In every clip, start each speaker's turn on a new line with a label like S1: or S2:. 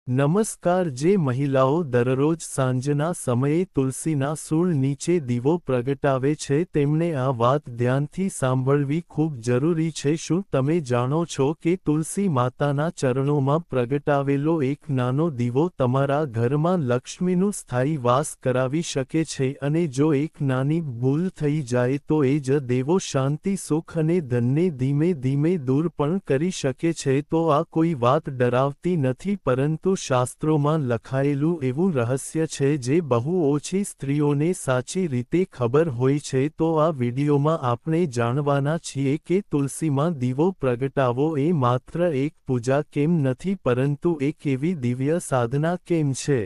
S1: નમસ્કાર જે મહિલાઓ દરરોજ સાંજના સમયે તુલસીના સૂળ નીચે દીવો પ્રગટાવે છે તેમણે આ વાત ધ્યાનથી સાંભળવી ખૂબ જરૂરી છે। શું તમે જાણો છો કે તુલસી માતાના ચરણોમાં પ્રગટાવેલો એક નાનો દીવો તમારા ઘરમાં લક્ષ્મીનું સ્થાયી વાસ કરાવી શકે છે અને જો એક નાની ભૂલ થઈ જાય તો એ જ દેવો શાંતિ સુખ અને ધનને ધીમે ધીમે દૂર પણ કરી શકે છે। તો આ કોઈ વાત ડરાવતી નથી પરંતુ શાસ્ત્રોમાં લખાયેલું એવું રહસ્ય છે જે બહુ ઓછી સ્ત્રીઓને સાચી રીતે ખબર હોય છે। તો આ વિડીયોમાં આપણે જાણવાના છીએ કે તુલસીમાં દીવો પ્રગટાવવો એ માત્ર એક પૂજા કેમ નથી પરંતુ એક એવી દિવ્ય સાધના કેમ છે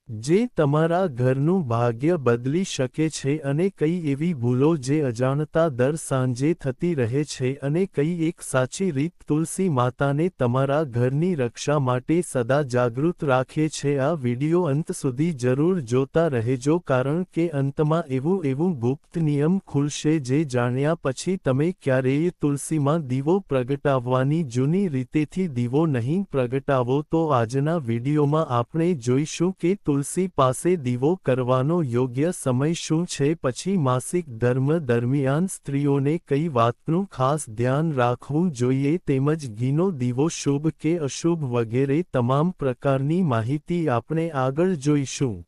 S1: જે તમારા ઘરનું ભાગ્ય બદલી શકે છે અને કઈ એવી ભૂલો જે અજાણતા દર સાંજે થતી રહે છે અને કઈ એક સાચી રીત તુલસી માતાને તમારા ઘરની રક્ષા માટે સદા જાગૃત રાખે છે। આ વિડિયો અંત સુધી જરૂર જોતા રહેજો કારણ કે અંતમાં એવું ગુપ્ત નિયમ ખુલશે જે જાણ્યા પછી તમે ક્યારેય તુલસીમાં દીવો પ્રગટાવવાની જૂની રીતેથી દીવો નહીં પ્રગટાવો। તો આજના વિડીયોમાં આપણે જોઈશું કે તુલસી પાસે દીવો કરવાનો યોગ્ય સમય શું છે, પછી માસિક ધર્મ દરમિયાન સ્ત્રીઓને કઈ વાતનું ખાસ ધ્યાન રાખવું જોઈએ તેમજ ઘીનો દીવો શુભ કે અશુભ વગેરે તમામ પ્રકારની માહિતી આપણે આગળ જોઈશું।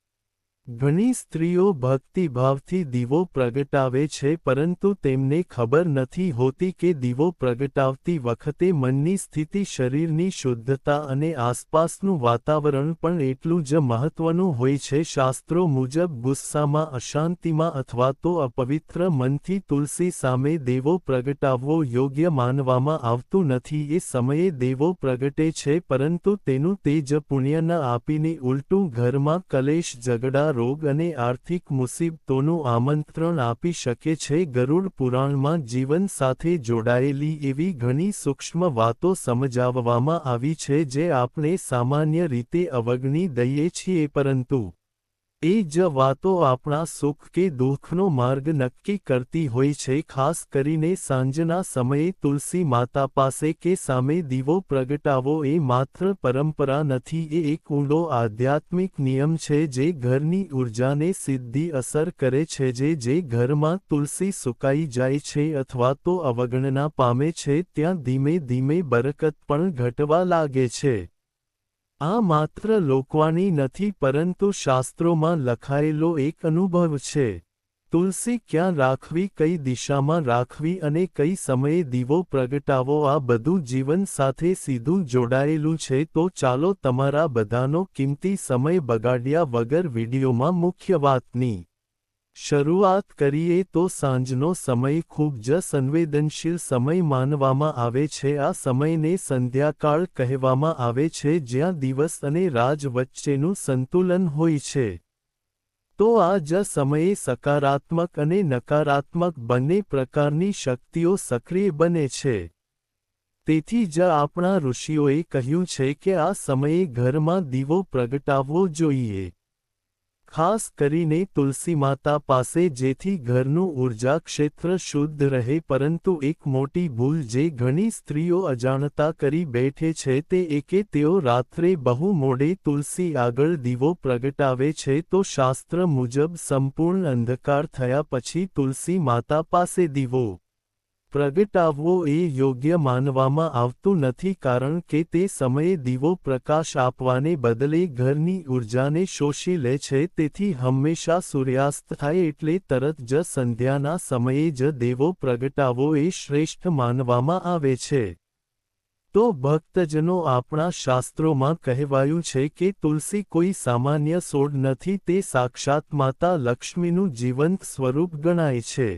S1: ઘણી સ્ત્રીઓ ભક્તિભાવથી દીવો પ્રગટાવે છે પરંતુ તેમને ખબર નથી હોતી કે દીવો પ્રગટાવતી વખતે મનની સ્થિતિ શરીરની શુદ્ધતા અને આસપાસનું વાતાવરણ પણ એટલું જ મહત્વનું હોય છે। શાસ્ત્રો મુજબ ગુસ્સામાં અશાંતિમાં અથવા તો અપવિત્ર મનથી તુલસી સામે દેવો પ્રગટાવવો યોગ્ય માનવામાં આવતું નથી। એ સમયે દેવો પ્રગટે છે પરંતુ તેનું તેજ પુણ્ય ન આપીને ઉલટું ઘરમાં કલેશ ઝઘડા રોગ અને આર્થિક મુસીબતોનું આમંત્રણ આપી શકે છે। ગરુડ પુરાણમાં જીવન સાથે જોડાયેલી એવી ઘણી સૂક્ષ્મ વાતો સમજાવવામાં આવી છે જે આપણે સામાન્ય રીતે અવગણી દઈએ છીએ પરંતુ એ જ વાતો આપણા સુખ કે દુઃખનો માર્ગ નક્કી કરતી હોય છે। ખાસ કરીને સાંજના સમયે તુલસી માતા પાસે કે સામે દીવો પ્રગટાવવો એ માત્ર પરંપરા નથી, એ એક ઊંડો આધ્યાત્મિક નિયમ છે જે ઘરની ઊર્જાને સીધી અસર કરે છે। જે ઘરમાં તુલસી સુકાઈ જાય છે અથવા તો અવગણના પામે છે ત્યાં ધીમે ધીમે બરકત પણ ઘટવા લાગે છે। આ માત્ર લોકવાણી નથી પરંતુ શાસ્ત્રોમાં લખાયેલો એક અનુભવ છે। તુલસી ક્યાં રાખવી, કઈ દિશામાં રાખવી અને કઈ સમયે દીવો પ્રગટાવવો આ બધું જીવન સાથે સીધું જોડાયેલું છે। તો ચાલો તમારા બધાનો કિંમતી સમય બગાડ્યા વગર વિડીયોમાં મુખ્ય વાતની શરૂઆત કરીએ। તો સાંજનો સમય ખૂબ જ સંવેદનશીલ સમય માનવામાં આવે છે। આ સમયને સંધ્યાકાળ કહેવામાં આવે છે જ્યાં દિવસ અને રાત વચ્ચેનું સંતુલન હોય છે। તો આ જ સમયે સકારાત્મક અને નકારાત્મક બંને પ્રકારની શક્તિઓ સક્રિય બને છે। તેથી જ આપણા ઋષિઓએ કહ્યું છે કે આ સમયે ઘરમાં દીવો પ્રગટાવવો જોઈએ, ખાસ કરીને તુલસી માતા પાસે, જેથી ઘરનું ઊર્જા ક્ષેત્ર શુદ્ધ રહે। પરંતુ એક મોટી ભૂલ જે ઘણી સ્ત્રીઓ અજાણતા કરી બેઠે છે તે એ કે તેઓ રાત્રે બહુ મોડે તુલસી આગળ દીવો પ્રગટાવે છે। તો શાસ્ત્ર મુજબ સંપૂર્ણ અંધકાર થયા પછી તુલસી માતા પાસે દીવો પ્રગટાવવો એ યોગ્ય માનવામાં આવતું નથી કારણ કે તે સમયે દીવો પ્રકાશ આપવાને બદલે ઘરની ઊર્જાને શોષી લે છે। તેથી હંમેશા સૂર્યાસ્ત થાય એટલે તરત જ સંધ્યાના સમયે જ દેવો પ્રગટાવવો એ શ્રેષ્ઠ માનવામાં આવે છે। તો ભક્તજનો, આપણા શાસ્ત્રોમાં કહેવાયું છે કે તુલસી કોઈ સામાન્ય છોડ નથી, તે સાક્ષાત માતા લક્ષ્મીનું જીવંત સ્વરૂપ ગણાય છે।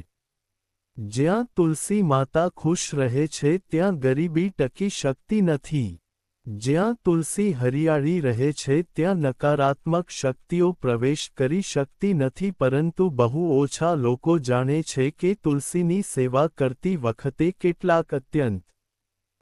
S1: જ્યાં તુલસી માતા ખુશ રહે છે ત્યાં ગરીબી ટકી શકતી નથી। જ્યાં તુલસી હરિયાળી રહે છે ત્યાં નકારાત્મક શક્તિઓ પ્રવેશ કરી શકતી નથી। પરંતુ બહુ ઓછા લોકો જાણે છે કે તુલસીની સેવા કરતી વખતે કેટલાક અત્યંત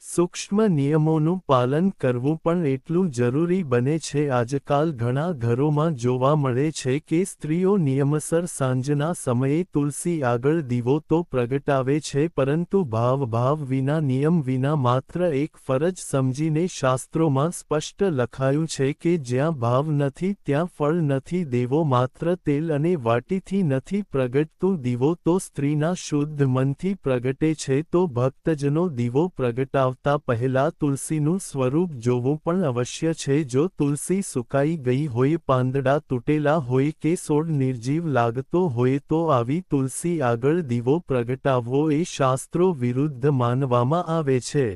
S1: સૂક્ષ્મ નિયમોનું પાલન કરવું પણ એટલું જરૂરી બને છે. આજકાલ ઘણા ઘરોમાં જોવા મળે છે કે સ્ત્રીઓ નિયમસર સાંજના સમયે તુલસી આગળ દીવો તો પ્રગટાવે છે, પરંતુ ભાવ વિના, નિયમ વિના, માત્ર એક ફરજ સમજીને. શાસ્ત્રોમાં સ્પષ્ટ લખાયું છે કે જ્યાં ભાવ નથી ત્યાં ફળ નથી. દેવો માત્ર તેલ અને વાટીથી નથી પ્રગટતું. દીવો તો સ્ત્રીના શુદ્ધ મનથી પ્રગટે છે. તો ભક્તજનો દીવો પ્રગટાવતા પહેલા તુલસીનું સ્વરૂપ જોવું પણ અવશ્ય છે. જો તુલસી સુકાઈ ગઈ હોય, પાંદડા તૂટેલા હોય કે છોડ નિર્જીવ લાગતો હોય તો આવી તુલસી આગળ દીવો પ્રગટાવવો એ શાસ્ત્રો વિરુદ્ધ માનવામાં આવે છે.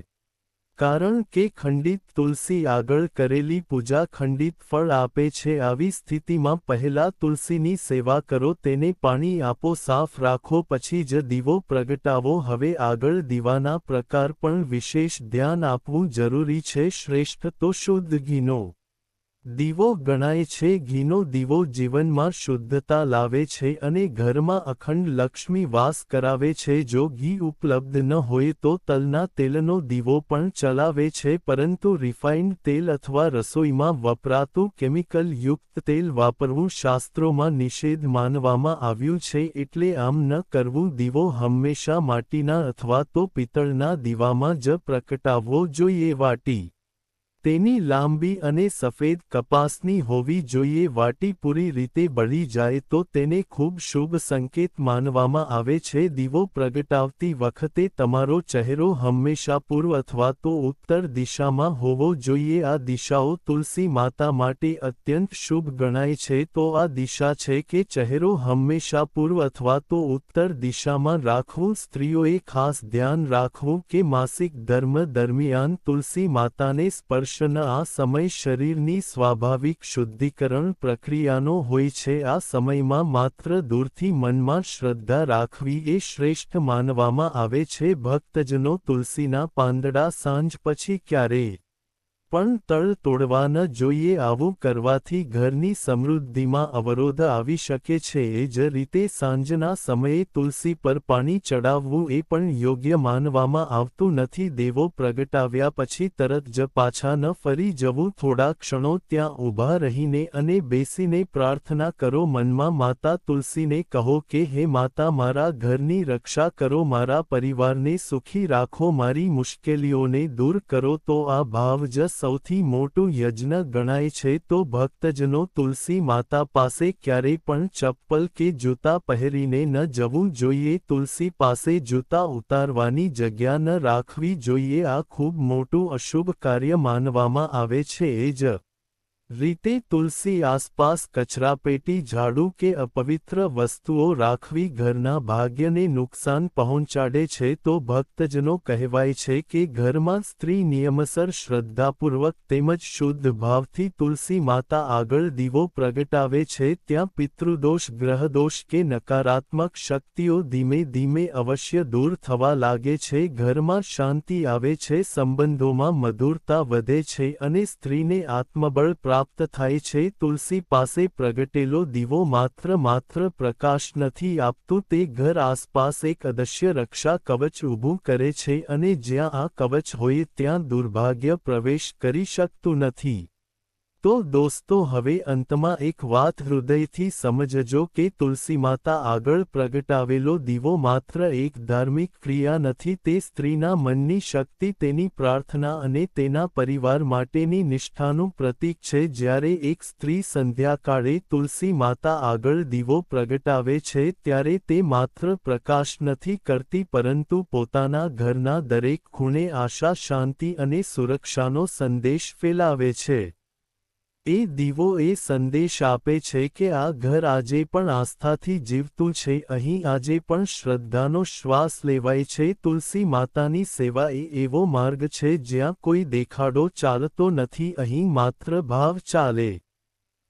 S1: કારણ કે ખંડિત તુલસી આગળ કરેલી પૂજા ખંડિત ફળ આપે છે. આવી સ્થિતિમાં પહેલા તુલસીની સેવા કરો, તેને પાણી આપો, સાફ રાખો, પછી જ દીવો પ્રગટાવો. હવે આગળ દીવાના પ્રકાર પણ વિશેષ ધ્યાન આપવું જરૂરી છે. શ્રેષ્ઠ તો શુદ્ધ ઘીનો દીવો ગણાય છે. ઘીનો દીવો જીવનમાં શુદ્ધતા લાવે છે અને ઘરમાં અખંડ લક્ષ્મી વાસ કરાવે છે. જો ઘી ઉપલબ્ધ ન હોય તો તલના તેલનો દીવો પણ ચલાવે છે, પરંતુ રિફાઇન્ડ તેલ અથવા રસોઈમાં વપરાતું કેમિકલ યુક્ત તેલ વાપરવું શાસ્ત્રોમાં નિષેધ માનવામાં આવ્યું છે. એટલે આમ ન કરવું. દીવો હંમેશા માટીના અથવા તો પિત્તળના દીવામાં જ પ્રગટાવવો જોઈએ. વાટી તેની લાંબી અને સફેદ કપાસની હોવી જોઈએ. વાટી પૂરી રીતે બળી જાય તો તેને ખૂબ શુભ સંકેત માનવામાં આવે છે. દીવો પ્રગટાવતી વખતે તમારો ચહેરો હંમેશા પૂર્વ અથવા તો ઉત્તર દિશામાં હોવો જોઈએ. આ દિશાઓ તુલસી માતા માટે અત્યંત શુભ ગણાય છે. તો આ દિશા છે કે ચહેરો હંમેશા પૂર્વ અથવા તો ઉત્તર દિશામાં રાખવું. સ્ત્રીઓએ ખાસ ધ્યાન રાખવું કે માસિક ધર્મ દરમિયાન તુલસી માતાને સ્પર્શ આ સમય શરીરની સ્વાભાવિક શુદ્ધિકરણ પ્રક્રિયાનો હોય છે. આ સમયમાં માત્ર દૂરથી મનમાં શ્રદ્ધા રાખવી એ શ્રેષ્ઠ માનવામાં આવે છે. ભક્તજનો તુલસીના પાંદડા સાંજ પછી ક્યારેય પણ તળ તોડવા ન જોઈએ. આવું કરવાથી ઘરની સમૃદ્ધિમાં અવરોધ આવી શકે છે. એ જ રીતે સાંજના સમયે તુલસી પર પાણી ચડાવવું એ પણ યોગ્ય માનવામાં આવતું નથી. દેવો પ્રગટાવ્યા પછી તરત જ પાછા ન ફરી જવું. થોડા ક્ષણો ત્યાં ઊભા રહીને અને બેસીને પ્રાર્થના કરો. મનમાં માતા તુલસીને કહો કે હે માતા, મારા ઘરની રક્ષા કરો, મારા પરિવારને સુખી રાખો, મારી મુશ્કેલીઓને દૂર કરો. તો આ ભાવ જ સૌથી મોટું યજ્ઞ ગણાય છે. તો ભક્તજનો તુલસી માતા પાસે ક્યારેય પણ ચપ્પલ કે જૂતા પહેરીને ન જવું જોઈએ. તુલસી પાસે જૂતા ઉતારવાની જગ્યા ન રાખવી જોઈએ. આ ખૂબ મોટું અશુભ કાર્ય માનવામાં આવે છે. એ જ રીતે તુલસી આસપાસ કચરાપેટી, ઝાડુ કે અપવિત્ર વસ્તુઓ રાખવી ઘરના ભાગ્યને નુકસાન પહોંચાડે છે. તો ભક્તજનો કહેવાય છે કે ઘરમાં સ્ત્રી નિયમસર શ્રદ્ધાપૂર્વક તેમજ શુદ્ધ ભાવથી તુલસી માતા આગળ દીવો પ્રગટાવે છે. ત્યાં પિતૃદોષ, ગ્રહદોષ કે નકારાત્મક શક્તિઓ ધીમે ધીમે અવશ્ય દૂર થવા લાગે છે. ઘરમાં શાંતિ આવે છે, સંબંધોમાં મધુરતા વધે છે અને સ્ત્રીને આત્મબળ પ્રાપ્ત થાય છે. તુલસી પાસે પ્રગટેલો દીવો માત્ર પ્રકાશ નથી આપતું, તે ઘર આસપાસ એક અદશ્ય રક્ષા કવચ ઊભું કરે છે અને જ્યાં આ કવચ હોય ત્યાં દુર્ભાગ્ય પ્રવેશ કરી શકતું નથી. તો દોસ્તો, હવે અંતમાં એક વાત હૃદયથી સમજજો કે તુલસી માતા આગળ પ્રગટાવેલો દીવો માત્ર એક ધાર્મિક ક્રિયા નથી. તે સ્ત્રીના મનની શક્તિ, તેની પ્રાર્થના અને તેના પરિવાર માટેની નિષ્ઠાનું પ્રતીક છે. જ્યારે એક સ્ત્રી સંધ્યાકાળે તુલસી માતા આગળ દીવો પ્રગટાવે છે ત્યારે તે માત્ર પ્રકાશ નથી કરતી, પરંતુ પોતાના ઘરના દરેક ખૂણે આશા, શાંતિ અને સુરક્ષાનો સંદેશ ફેલાવે છે. એ દીવો એ સંદેશ આપે છે કે આ ઘર આજે પણ આસ્થાથી જીવતું છે. અહીં આજે પણ શ્રદ્ધાનો શ્વાસ લેવાય છે. તુલસી માતાની સેવા એ એવો માર્ગ છે જ્યાં કોઈ દેખાડો ચાલતો નથી. અહીં માત્ર ભાવ ચાલે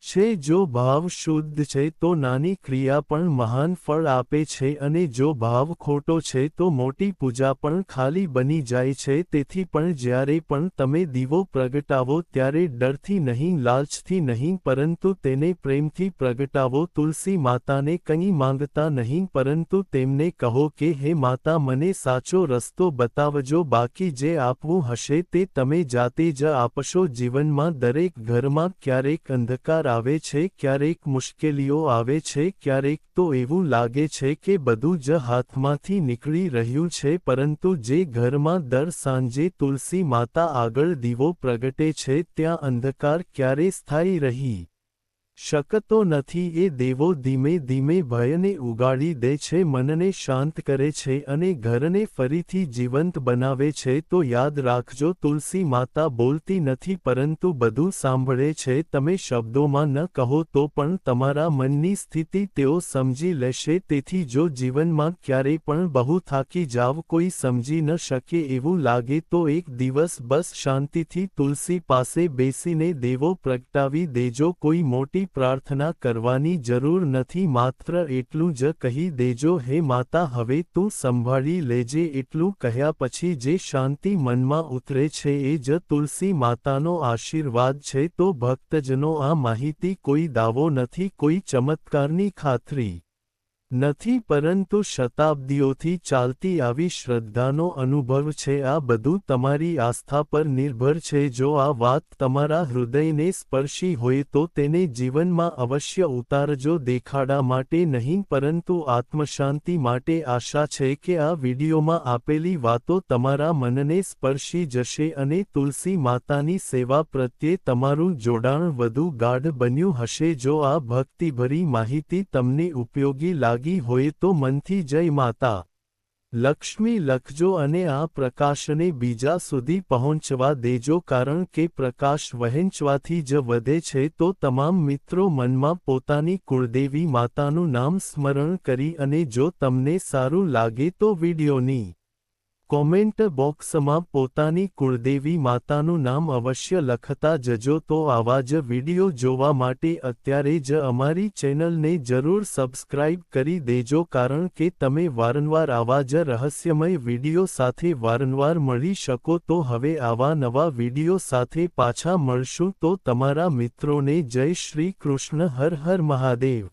S1: છે। જો ભાવ શુદ્ધ છે તો નાની ક્રિયા પણ મહાન ફળ આપે છે અને જો ભાવ ખોટો છે તો મોટી પૂજા પણ ખાલી બની જાય છે। તેથી પણ જ્યારે પણ તમે દીવો પ્રગટાવો ત્યારે ડરથી નહીં, લાલચથી નહીં, પરંતુ તેને પ્રેમથી પ્રગટાવો। તુલસી માતાને કંઈ માંગતા નહીં, પરંતુ તેમને કહો કે હે માતા, મને સાચો રસ્તો બતાવજો, બાકી જે આપવું હશે તે તમે જાતે જ આપશો। જીવનમાં દરેક ઘરમાં ક્યારેક અંધકાર આવે છે, ક્યારેક મુશ્કેલીઓ આવે છે, ક્યારેક તો એવું લાગે છે કે બધું જ હાથમાંથી નીકળી રહ્યું છે, પરંતુ જે ઘરમાં દર સાંજે તુલસી માતા આગળ દીવો પ્રગટે છે ત્યાં અંધકાર ક્યારે સ્થાયી રહી શકતો નથી। એ દેવો ધીમે ધીમે ભયને ઉગાડી દે છે, મનને શાંત કરે છે અને ઘરને ફરીથી જીવંત બનાવે છે। તો યાદ રાખજો, તુલસી માતા બોલતી નથી પરંતુ બધું સાંભળે છે। તમે શબ્દોમાં ન કહો તો પણ તમારા મનની સ્થિતિ તેઓ સમજી લેશે। તેથી જો જીવનમાં ક્યારે પણ બહુ થાકી જાવ, કોઈ સમજી ન શકે એવું લાગે, તો એક દિવસ બસ શાંતિથી તુલસી પાસે બેસીને દેવો પ્રગટાવી દેજો। કોઈ મોટી પ્રાર્થના કરવાની જરૂર નથી, માત્ર એટલું જ કહી દેજો, હે માતા, હવે તું સંભાળી લેજે। એટલું કહ્યા પછી જે શાંતિ મનમાં ઉતરે છે એ જ તુલસી માતાનો આશીર્વાદ છે। તો ભક્તજનો, આ માહિતી કોઈ દાવો નથી, કોઈ ચમત્કારની ખાતરી નથી, પરંતુ શતાબ્દીઓથી ચાલતી આવી શ્રદ્ધાનો અનુભવ છે। આ બધું તમારી આસ્થા પર નિર્ભર છે। જો આ વાત તમારા હૃદયને સ્પર્શી હોય તો તેને જીવનમાં અવશ્ય ઉતારજો, દેખાડા માટે નહીં પરંતુ આત્મશાંતિ માટે। આશા છે કે આ વિડીયોમાં આપેલી વાતો તમારા મનને સ્પર્શી જશે અને તુલસી માતાની સેવા પ્રત્યે તમારું જોડાણ વધુ ગાઢ બન્યું હશે। જો આ ભક્તિભરી માહિતી તમને ઉપયોગી લાગી હોય તો મનથી જય માતા લક્ષ્મી લખજો અને આ પ્રકાશને બીજા સુધી પહોંચવા દેજો, કારણ કે પ્રકાશ વહેંચવાથી જ વધે છે। તો તમામ મિત્રો મનમાં પોતાની કુળદેવી માતાનું નામ સ્મરણ કરી અને જો તમને સારું લાગે તો વિડીયોની કોમેન્ટ બોક્સમાં પોતાની કુળદેવી માતાનું નામ અવશ્ય લખતા જજો। તો આવા જ વિડીયો જોવા માટે અત્યારે જ અમારી ચેનલને જરૂર સબસ્ક્રાઇબ કરી દેજો, કારણ કે તમે વારંવાર આવા જ રહસ્યમય વિડીયો સાથે વારંવાર મળી શકો। તો હવે આવા નવા વિડીયો સાથે પાછા મળશું। તો તમારા મિત્રોને જય શ્રી કૃષ્ણ, હર હર મહાદેવ।